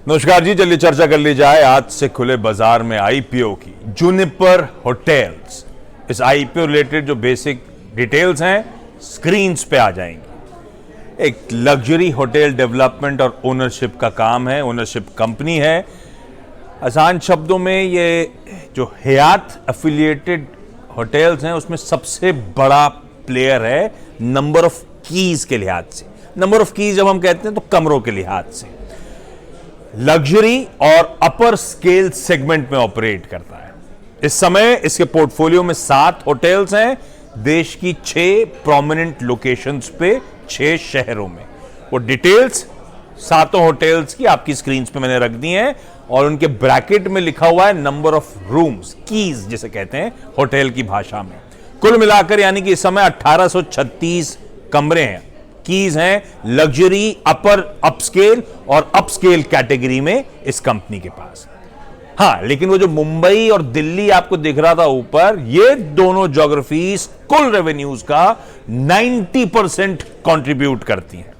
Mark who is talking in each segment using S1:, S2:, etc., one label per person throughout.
S1: नमस्कार जी, चलिए चर्चा कर ली जाए आज से खुले बाजार में आईपीओ की। जूनिपर होटल्स, इस आईपीओ रिलेटेड जो बेसिक डिटेल्स हैं स्क्रीन्स पे आ जाएंगी। एक लग्जरी होटल डेवलपमेंट और ओनरशिप का काम है, ओनरशिप कंपनी है। आसान शब्दों में ये जो हयात एफिलिएटेड होटल्स हैं उसमें सबसे बड़ा प्लेयर है नंबर ऑफ कीज के लिहाज से। नंबर ऑफ कीज जब हम कहते हैं तो कमरों के लिहाज से लग्जरी और अपर स्केल सेगमेंट में ऑपरेट करता है। इस समय इसके पोर्टफोलियो में 7 होटल्स हैं, देश की 6 प्रोमिनेंट लोकेशंस पे, 6 शहरों में। वो डिटेल्स 7 होटल्स की आपकी स्क्रीन पे मैंने रख दी हैं और उनके ब्रैकेट में लिखा हुआ है नंबर ऑफ रूम्स, कीज जिसे कहते हैं होटल की भाषा में। कुल मिलाकर यानी कि इस समय 1836 कमरे हैं, कीज हैं लग्जरी, अपर अपस्केल और अपस्केल कैटेगरी में इस कंपनी के पास। हां, लेकिन वो जो मुंबई और दिल्ली आपको दिख रहा था ऊपर, ये दोनों ज्योग्राफीज कुल रेवेन्यूज का 90% कंट्रीब्यूट करती हैं।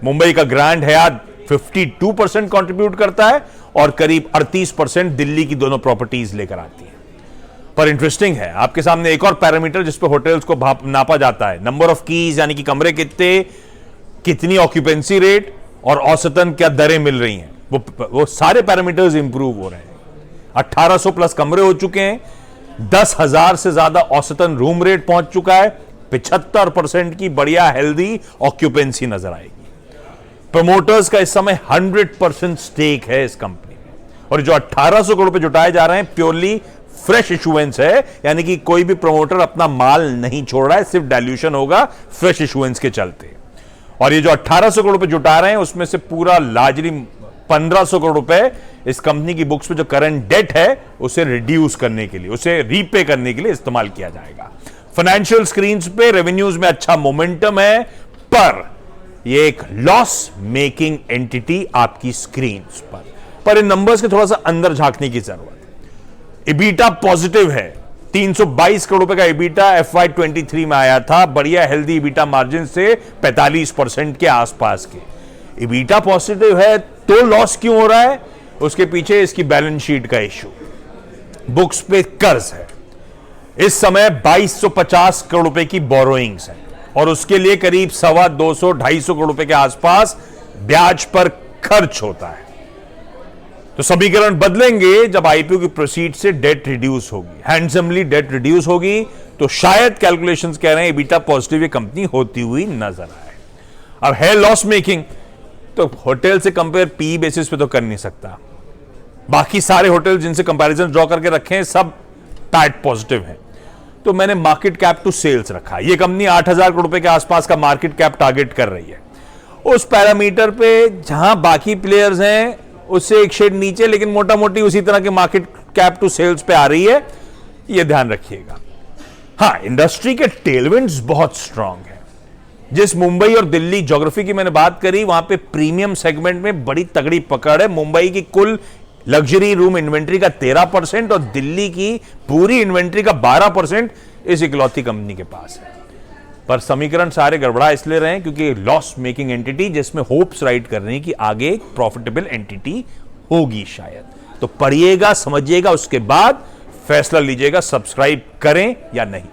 S1: मुंबई का ग्रैंड हयात 52% कंट्रीब्यूट करता है और करीब 38% दिल्ली की दोनों प्रॉपर्टीज लेकर आती है। पर इंटरेस्टिंग है, आपके सामने एक और पैरामीटर जिस पे होटल्स को नापा जाता है, नंबर ऑफ कीज, यानी कि कमरे कितने, कितनी ऑक्यूपेंसी रेट और औसतन क्या दरें मिल रही हैं। वो सारे पैरामीटर्स इंप्रूव हो रहे हैं। 1800 प्लस कमरे हो चुके हैं, 10,000 से ज्यादा औसतन रूम रेट पहुंच चुका है, 75% की बढ़िया हेल्दी ऑक्यूपेंसी नजर आएगी। प्रमोटर्स का इस समय 100% स्टेक है इस कंपनी में और जो 1800 करोड़ रुपए जुटाए जा रहे हैं प्योरली फ्रेश इशुएंस है, यानी कि कोई भी प्रमोटर अपना माल नहीं छोड़ रहा है, सिर्फ डाइल्यूशन होगा फ्रेश इशुएंस के चलते। और ये जो 1800 करोड़ रुपए जुटा रहे हैं उसमें से पूरा लार्जली 1500 करोड़ रुपए इस कंपनी की बुक्स पे जो करंट डेट है उसे रिड्यूस करने के लिए, उसे रीपे करने के लिए इस्तेमाल किया जाएगा। फाइनेंशियल स्क्रीन्स पे रेवेन्यूज में अच्छा मोमेंटम है, पर ये एक लॉस मेकिंग एंटिटी आपकी स्क्रीन्स पर इन नंबर्स के थोड़ा सा अंदर झांकने की जरूरत है। इबीटा पॉजिटिव है, 322 करोड़ रुपए का इबीटा FY 23 में आया था, बढ़िया हेल्दी इबीटा मार्जिन से 45% के आसपास के। इबीटा पॉजिटिव है तो लॉस क्यों हो रहा है? उसके पीछे इसकी बैलेंस शीट का इश्यू, बुक्स पे कर्ज है। इस समय 2250 करोड़ रुपए की बोरोइंग्स है और उसके लिए करीब 250-250 करोड़ रुपए के आसपास ब्याज पर खर्च होता है। तो समीकरण बदलेंगे जब आईपीओ की प्रोसीड से डेट रिड्यूस होगी, हैंडसमली डेट रिड्यूस होगी, तो शायद कैलकुलेशंस कह रहे हैं इबीटा पॉजिटिव ये कंपनी होती हुई नजर आए। अब है लॉस मेकिंग, तो होटल से कंपेयर पी बेसिस पे तो कर नहीं सकता। बाकी सारे होटल जिनसे कंपैरिजन ड्रॉ करके रखे हैं सब पैट पॉजिटिव हैं, तो मैंने मार्केट कैप टू सेल्स रखा। ये कंपनी 8000 करोड़ रुपए के आसपास का मार्केट कैप टारगेट कर रही है। उस पैरामीटर पे जहां बाकी प्लेयर्स हैं उससे एक शेड नीचे, लेकिन मोटा मोटी उसी तरह के मार्केट कैप टू सेल्स पे आ रही है, यह ध्यान रखिएगा। हां, इंडस्ट्री के टेलविंड्स बहुत स्ट्रांग है। जिस मुंबई और दिल्ली ज्योग्राफी की मैंने बात करी, वहां पे प्रीमियम सेगमेंट में बड़ी तगड़ी पकड़ है। मुंबई की कुल लग्जरी रूम इन्वेंट्री का 13% और दिल्ली की पूरी इन्वेंट्री का 12% इस इकलौती कंपनी के पास है। पर समीकरण सारे गड़बड़ा इसलिए रहे क्योंकि लॉस मेकिंग एंटिटी जिसमें होप्स राइट कर रही कि आगे एक प्रॉफिटेबल एंटिटी होगी शायद। तो पढ़िएगा, समझिएगा, उसके बाद फैसला लीजिएगा सब्सक्राइब करें या नहीं।